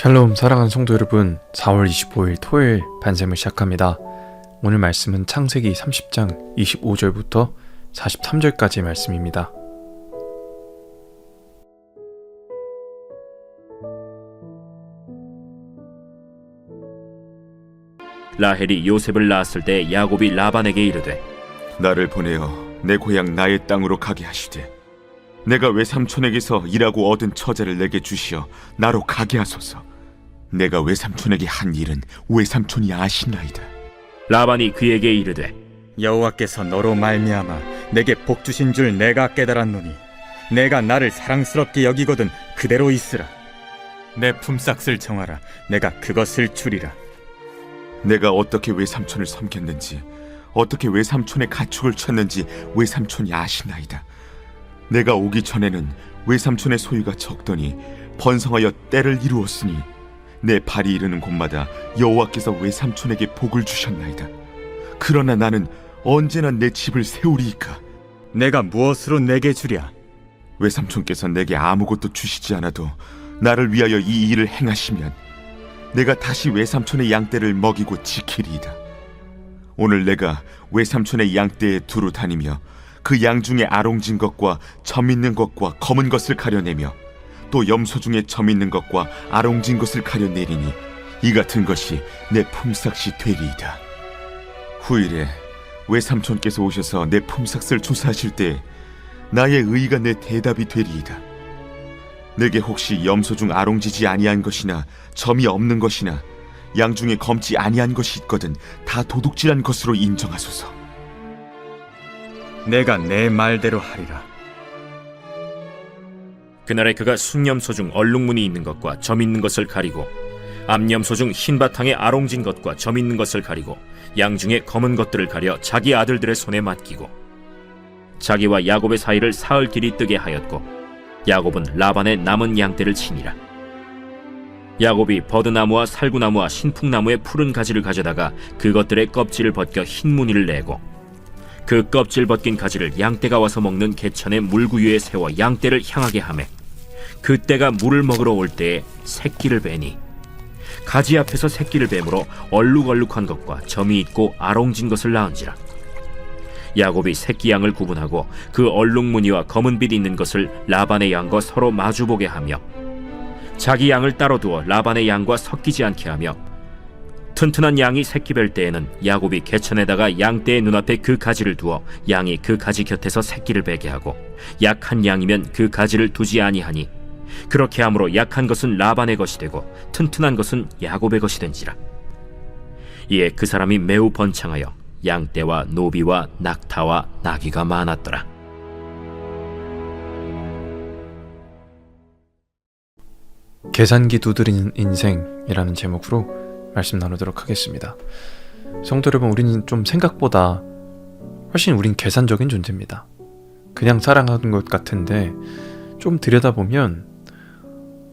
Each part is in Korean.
샬롬 사랑하는 성도 여러분, 4월 25일 토요일 반샘을 시작합니다. 오늘 말씀은 창세기 30장 25절부터 43절까지의 말씀입니다. 라헬이 요셉을 낳았을 때 야곱이 라반에게 이르되 나를 보내어 내 고향 나의 땅으로 가게 하시되 내가 외삼촌에게서 일하고 얻은 처자를 내게 주시어 나로 가게 하소서. 내가 외삼촌에게 한 일은 외삼촌이 아시나이다. 라반이 그에게 이르되 여호와께서 너로 말미암아 내게 복 주신 줄 내가 깨달았노니 내가 나를 사랑스럽게 여기거든 그대로 있으라. 내 품삯을 정하라. 내가 그것을 주리라. 내가 어떻게 외삼촌을 섬겼는지 어떻게 외삼촌의 가축을 쳤는지 외삼촌이 아시나이다. 내가 오기 전에는 외삼촌의 소유가 적더니 번성하여 때를 이루었으니 내 발이 이르는 곳마다 여호와께서 외삼촌에게 복을 주셨나이다. 그러나 나는 언제나 내 집을 세우리이까. 내가 무엇으로 내게 주랴? 외삼촌께서 내게 아무것도 주시지 않아도 나를 위하여 이 일을 행하시면 내가 다시 외삼촌의 양떼를 먹이고 지키리이다. 오늘 내가 외삼촌의 양떼에 두루 다니며 그 양 중에 아롱진 것과 점 있는 것과 검은 것을 가려내며 또 염소 중에 점 있는 것과 아롱진 것을 가려내리니 이 같은 것이 내 품삯이 되리이다. 후일에 외삼촌께서 오셔서 내 품삯을 조사하실 때 나의 의의가 내 대답이 되리이다. 내게 혹시 염소 중 아롱지지 아니한 것이나 점이 없는 것이나 양 중에 검지 아니한 것이 있거든 다 도둑질한 것으로 인정하소서. 내가 내 말대로 하리라. 그날에 그가 순염소 중 얼룩무늬 있는 것과 점 있는 것을 가리고 암염소 중 흰 바탕에 아롱진 것과 점 있는 것을 가리고 양 중에 검은 것들을 가려 자기 아들들의 손에 맡기고 자기와 야곱의 사이를 사흘 길이 뜨게 하였고 야곱은 라반의 남은 양떼를 치니라. 야곱이 버드나무와 살구나무와 신풍나무의 푸른 가지를 가져다가 그것들의 껍질을 벗겨 흰 무늬를 내고 그 껍질 벗긴 가지를 양떼가 와서 먹는 개천의 물구유에 세워 양떼를 향하게 하매 그때가 물을 먹으러 올 때에 새끼를 베니 가지 앞에서 새끼를 뱀으로 얼룩얼룩한 것과 점이 있고 아롱진 것을 낳은지라. 야곱이 새끼 양을 구분하고 그 얼룩무늬와 검은빛 있는 것을 라반의 양과 서로 마주보게 하며 자기 양을 따로 두어 라반의 양과 섞이지 않게 하며 튼튼한 양이 새끼 뵐 때에는 야곱이 개천에다가 양떼의 눈앞에 그 가지를 두어 양이 그 가지 곁에서 새끼를 베게 하고 약한 양이면 그 가지를 두지 아니하니 그렇게 함으로 약한 것은 라반의 것이 되고 튼튼한 것은 야곱의 것이 된지라. 이에 그 사람이 매우 번창하여 양떼와 노비와 낙타와 나귀가 많았더라. 계산기 두드리는 인생이라는 제목으로 말씀 나누도록 하겠습니다. 성도 여러분, 우리는 좀 생각보다 훨씬 우린 계산적인 존재입니다. 그냥 살아가는 것 같은데 좀 들여다보면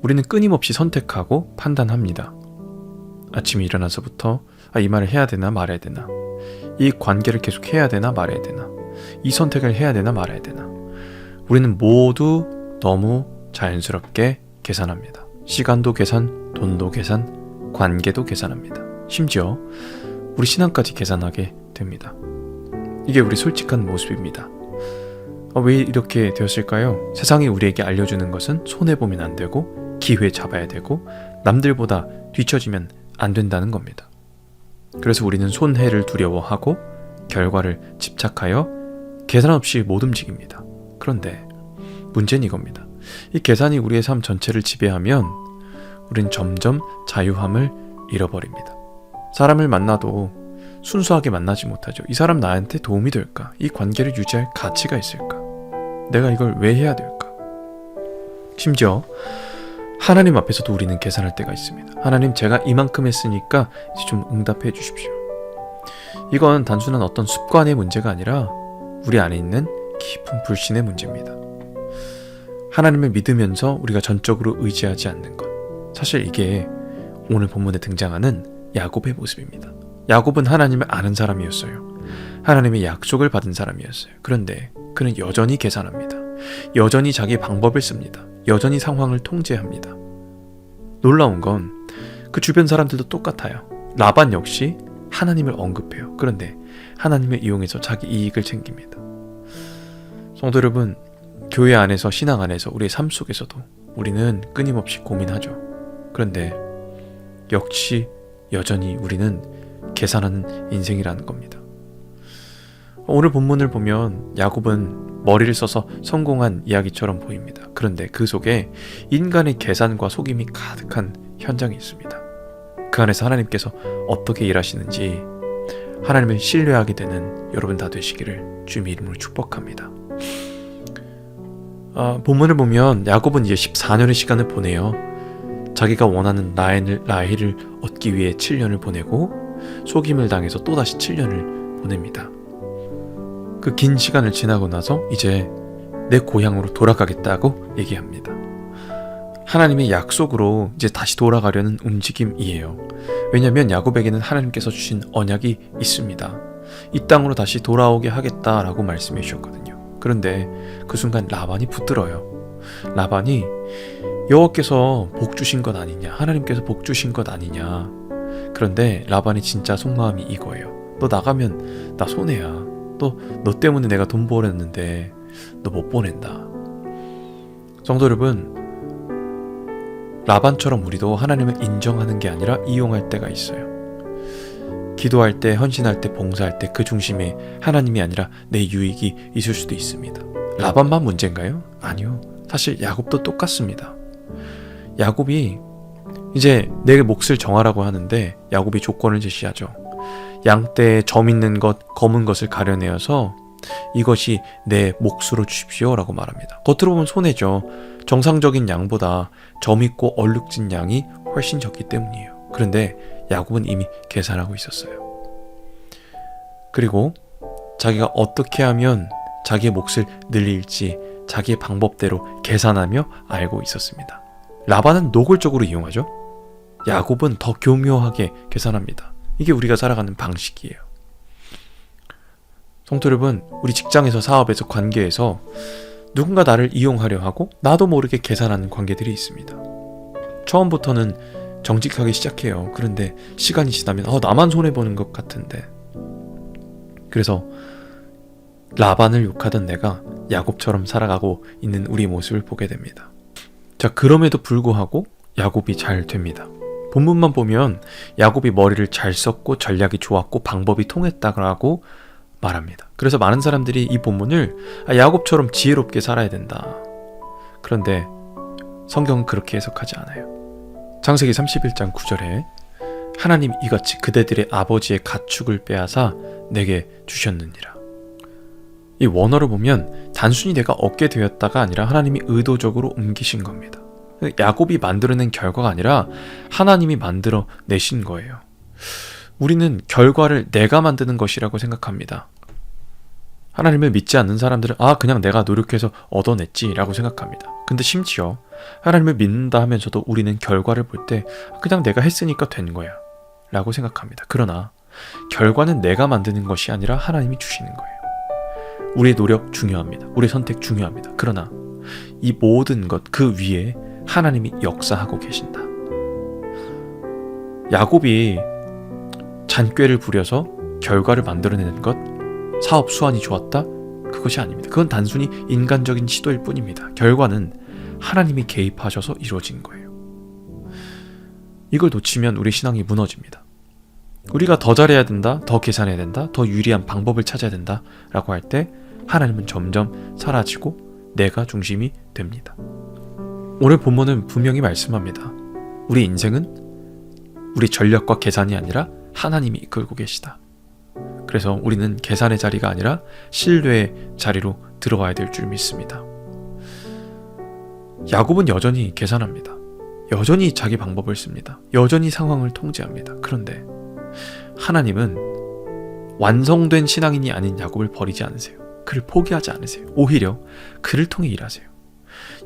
우리는 끊임없이 선택하고 판단합니다. 아침에 일어나서부터 이 말을 해야 되나 말아야 되나, 이 관계를 계속 해야 되나 말아야 되나, 이 선택을 해야 되나 말아야 되나. 우리는 모두 너무 자연스럽게 계산합니다. 시간도 계산, 돈도 계산, 관계도 계산합니다. 심지어 우리 신앙까지 계산하게 됩니다. 이게 우리 솔직한 모습입니다. 왜 이렇게 되었을까요? 세상이 우리에게 알려주는 것은 손해보면 안 되고 기회 잡아야 되고 남들보다 뒤처지면 안 된다는 겁니다. 그래서 우리는 손해를 두려워하고 결과를 집착하여 계산 없이 못 움직입니다. 그런데 문제는 이겁니다. 이 계산이 우리의 삶 전체를 지배하면 우린 점점 자유함을 잃어버립니다. 사람을 만나도 순수하게 만나지 못하죠. 이 사람 나한테 도움이 될까? 이 관계를 유지할 가치가 있을까? 내가 이걸 왜 해야 될까? 심지어 하나님 앞에서도 우리는 계산할 때가 있습니다. 하나님, 제가 이만큼 했으니까 이제 좀 응답해 주십시오. 이건 단순한 어떤 습관의 문제가 아니라 우리 안에 있는 깊은 불신의 문제입니다. 하나님을 믿으면서 우리가 전적으로 의지하지 않는 것, 사실 이게 오늘 본문에 등장하는 야곱의 모습입니다. 야곱은 하나님을 아는 사람이었어요. 하나님의 약속을 받은 사람이었어요. 그런데 그는 여전히 계산합니다. 여전히 자기 방법을 씁니다. 여전히 상황을 통제합니다. 놀라운 건 그 주변 사람들도 똑같아요. 라반 역시 하나님을 언급해요. 그런데 하나님을 이용해서 자기 이익을 챙깁니다. 성도 여러분, 교회 안에서, 신앙 안에서, 우리의 삶 속에서도 우리는 끊임없이 고민하죠. 그런데 역시 여전히 우리는 계산하는 인생이라는 겁니다. 오늘 본문을 보면 야곱은 머리를 써서 성공한 이야기처럼 보입니다. 그런데 그 속에 인간의 계산과 속임이 가득한 현장이 있습니다. 그 안에서 하나님께서 어떻게 일하시는지 하나님을 신뢰하게 되는 여러분 다 되시기를 주님의 이름으로 축복합니다. 본문을 보면 야곱은 이제 14년의 시간을 보내요. 자기가 원하는 라헬을 얻기 위해 7년을 보내고 속임을 당해서 또다시 7년을 보냅니다. 그 긴 시간을 지나고 나서 이제 내 고향으로 돌아가겠다고 얘기합니다. 하나님의 약속으로 이제 다시 돌아가려는 움직임이에요. 왜냐하면 야곱에게는 하나님께서 주신 언약이 있습니다. 이 땅으로 다시 돌아오게 하겠다라고 말씀해 주셨거든요. 그런데 그 순간 라반이 붙들어요. 라반이 여호와께서 복 주신 것 아니냐, 하나님께서 복 주신 것 아니냐. 그런데 라반이 진짜 속마음이 이거예요. 너 나가면 나 손해야. 너 때문에 내가 돈 벌었는데 너 못 보낸다. 성도 여러분, 라반처럼 우리도 하나님을 인정하는 게 아니라 이용할 때가 있어요. 기도할 때, 헌신할 때, 봉사할 때 그 중심에 하나님이 아니라 내 유익이 있을 수도 있습니다. 라반만 문제인가요? 아니요. 사실 야곱도 똑같습니다. 야곱이 이제 내 몫을 정하라고 하는데 야곱이 조건을 제시하죠. 양떼에 점 있는 것, 검은 것을 가려내어서 이것이 내 몫으로 주십시오 라고 말합니다. 겉으로 보면 손해죠. 정상적인 양보다 점 있고 얼룩진 양이 훨씬 적기 때문이에요. 그런데 야곱은 이미 계산하고 있었어요. 그리고 자기가 어떻게 하면 자기의 몫을 늘릴지 자기의 방법대로 계산하며 알고 있었습니다. 라반은 노골적으로 이용하죠. 야곱은 더 교묘하게 계산합니다. 이게 우리가 살아가는 방식이에요. 성도 여러분, 우리 직장에서, 사업에서, 관계에서 누군가 나를 이용하려 하고 나도 모르게 계산하는 관계들이 있습니다. 처음부터는 정직하게 시작해요. 그런데 시간이 지나면 나만 손해보는 것 같은데. 그래서 라반을 욕하던 내가 야곱처럼 살아가고 있는 우리 모습을 보게 됩니다. 자, 그럼에도 불구하고 야곱이 잘 됩니다. 본문만 보면 야곱이 머리를 잘 썼고 전략이 좋았고 방법이 통했다고 말합니다. 그래서 많은 사람들이 이 본문을 야곱처럼 지혜롭게 살아야 된다. 그런데 성경은 그렇게 해석하지 않아요. 창세기 31장 9절에 하나님 이같이 그대들의 아버지의 가축을 빼앗아 내게 주셨느니라. 이 원어를 보면 단순히 내가 얻게 되었다가 아니라 하나님이 의도적으로 옮기신 겁니다. 야곱이 만들어낸 결과가 아니라 하나님이 만들어내신 거예요. 우리는 결과를 내가 만드는 것이라고 생각합니다. 하나님을 믿지 않는 사람들은 그냥 내가 노력해서 얻어냈지 라고 생각합니다. 근데 심지어 하나님을 믿는다 하면서도 우리는 결과를 볼 때 그냥 내가 했으니까 된 거야 라고 생각합니다. 그러나 결과는 내가 만드는 것이 아니라 하나님이 주시는 거예요. 우리의 노력 중요합니다. 우리의 선택 중요합니다. 그러나 이 모든 것 그 위에 하나님이 역사하고 계신다. 야곱이 잔꾀를 부려서 결과를 만들어내는 것, 사업 수완이 좋았다? 그것이 아닙니다. 그건 단순히 인간적인 시도일 뿐입니다. 결과는 하나님이 개입하셔서 이루어진 거예요. 이걸 놓치면 우리 신앙이 무너집니다. 우리가 더 잘해야 된다, 더 계산해야 된다, 더 유리한 방법을 찾아야 된다 라고 할 때 하나님은 점점 사라지고 내가 중심이 됩니다. 오늘 본문은 분명히 말씀합니다. 우리 인생은 우리 전략과 계산이 아니라 하나님이 이끌고 계시다. 그래서 우리는 계산의 자리가 아니라 신뢰의 자리로 들어가야 될 줄 믿습니다. 야곱은 여전히 계산합니다. 여전히 자기 방법을 씁니다. 여전히 상황을 통제합니다. 그런데 하나님은 완성된 신앙인이 아닌 야곱을 버리지 않으세요. 그를 포기하지 않으세요. 오히려 그를 통해 일하세요.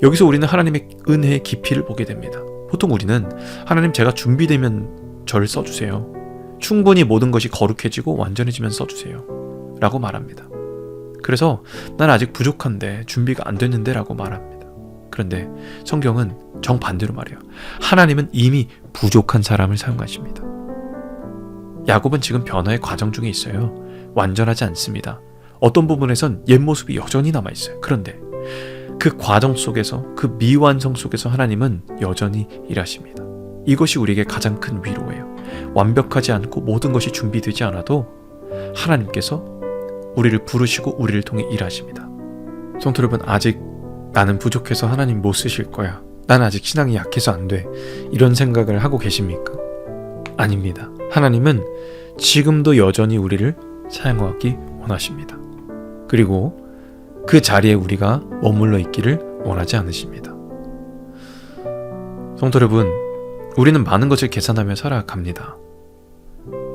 여기서 우리는 하나님의 은혜의 깊이를 보게 됩니다. 보통 우리는 하나님 제가 준비되면 저를 써주세요. 충분히 모든 것이 거룩해지고 완전해지면 써주세요 라고 말합니다. 그래서 난 아직 부족한데 준비가 안 됐는데 라고 말합니다. 그런데 성경은 정반대로 말해요. 하나님은 이미 부족한 사람을 사용하십니다. 야곱은 지금 변화의 과정 중에 있어요. 완전하지 않습니다. 어떤 부분에선 옛 모습이 여전히 남아있어요. 그런데 그 과정 속에서, 그 미완성 속에서 하나님은 여전히 일하십니다. 이것이 우리에게 가장 큰 위로예요. 완벽하지 않고 모든 것이 준비되지 않아도 하나님께서 우리를 부르시고 우리를 통해 일하십니다. 성도 여러분, 아직 나는 부족해서 하나님 못 쓰실 거야, 나는 아직 신앙이 약해서 안 돼, 이런 생각을 하고 계십니까? 아닙니다. 하나님은 지금도 여전히 우리를 사용하기 원하십니다. 그리고 그 자리에 우리가 머물러 있기를 원하지 않으십니다. 성도 여러분, 우리는 많은 것을 계산하며 살아갑니다.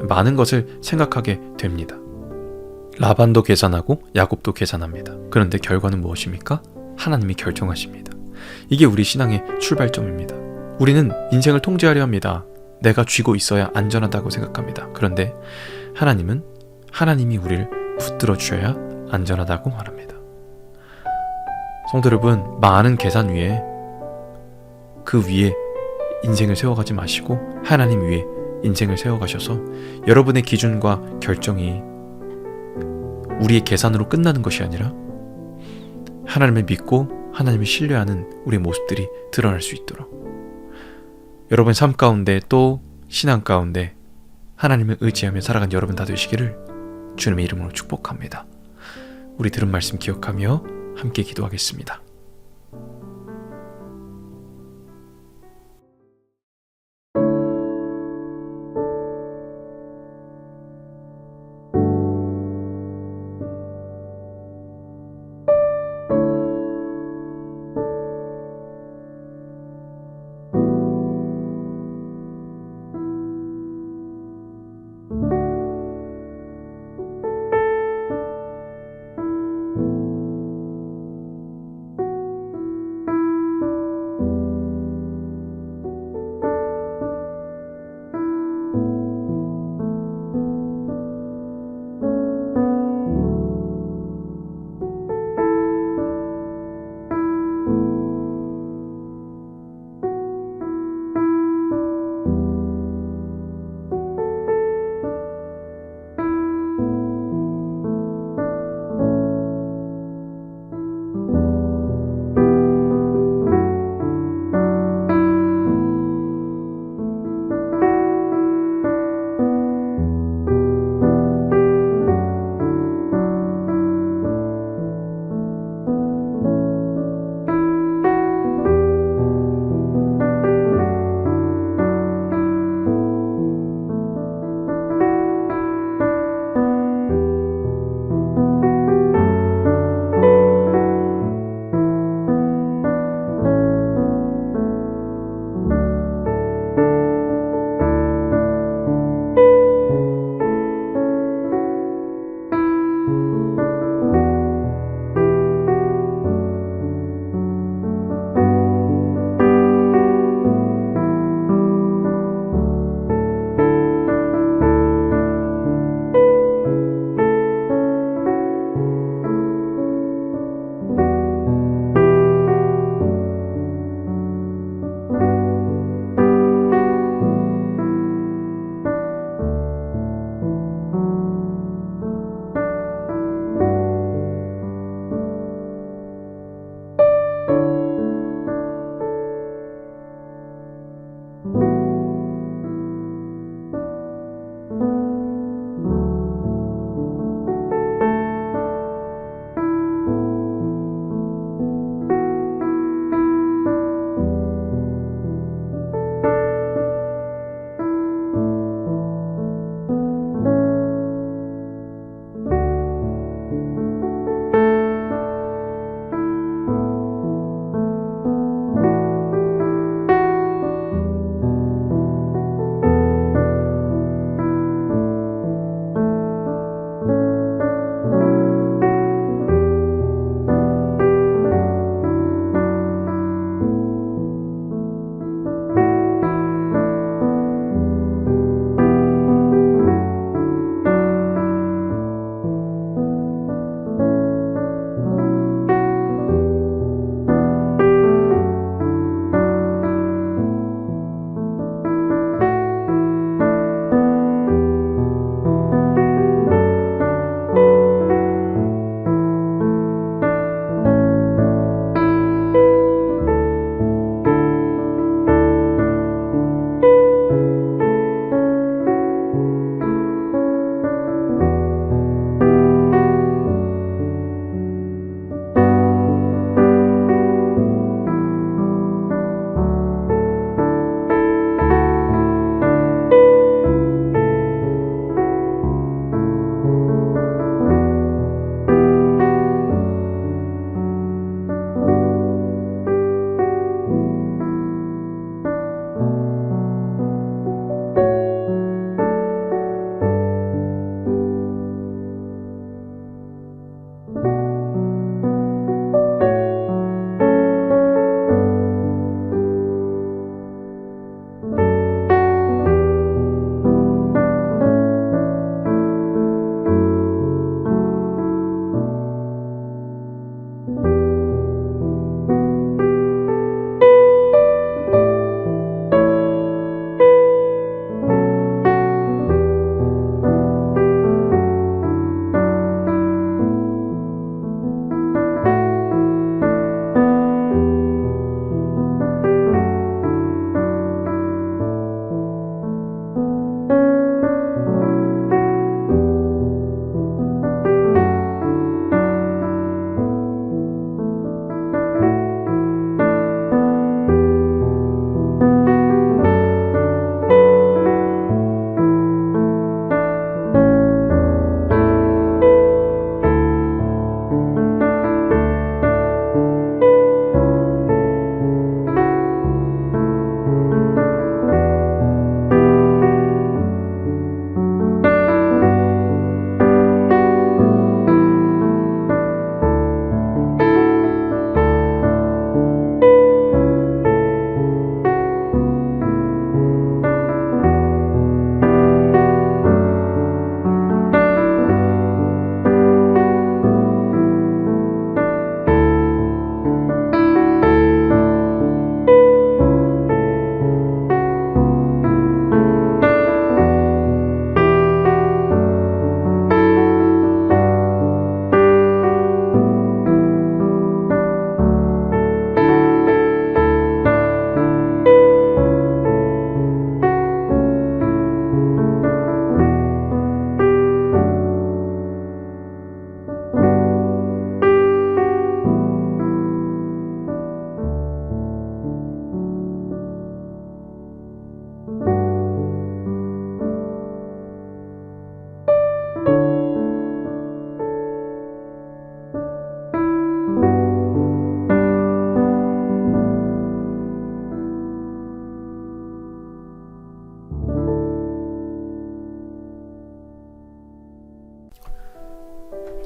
많은 것을 생각하게 됩니다. 라반도 계산하고 야곱도 계산합니다. 그런데 결과는 무엇입니까? 하나님이 결정하십니다. 이게 우리 신앙의 출발점입니다. 우리는 인생을 통제하려 합니다. 내가 쥐고 있어야 안전하다고 생각합니다. 그런데 하나님은 하나님이 우리를 붙들어 주셔야 안전하다고 말합니다. 성도 여러분, 많은 계산 위에, 그 위에 인생을 세워가지 마시고 하나님 위에 인생을 세워가셔서 여러분의 기준과 결정이 우리의 계산으로 끝나는 것이 아니라 하나님을 믿고 하나님을 신뢰하는 우리의 모습들이 드러날 수 있도록, 여러분 삶 가운데 또 신앙 가운데 하나님을 의지하며 살아간 여러분 다 되시기를 주님의 이름으로 축복합니다. 우리 들은 말씀 기억하며 함께 기도하겠습니다.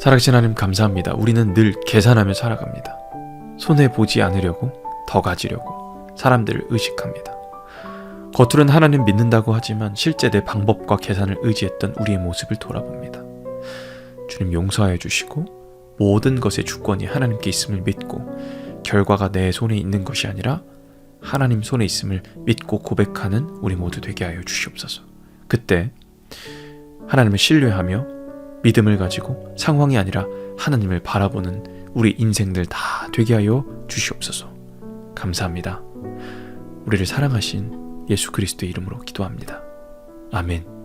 살아계신 하나님 감사합니다. 우리는 늘 계산하며 살아갑니다. 손해보지 않으려고, 더 가지려고 사람들을 의식합니다. 겉으로는 하나님 믿는다고 하지만 실제 내 방법과 계산을 의지했던 우리의 모습을 돌아봅니다. 주님 용서하여 주시고 모든 것의 주권이 하나님께 있음을 믿고 결과가 내 손에 있는 것이 아니라 하나님 손에 있음을 믿고 고백하는 우리 모두 되게 하여 주시옵소서. 그때 하나님을 신뢰하며 믿음을 가지고 상황이 아니라 하나님을 바라보는 우리 인생들 다 되게 하여 주시옵소서. 감사합니다. 우리를 사랑하신 예수 그리스도의 이름으로 기도합니다. 아멘.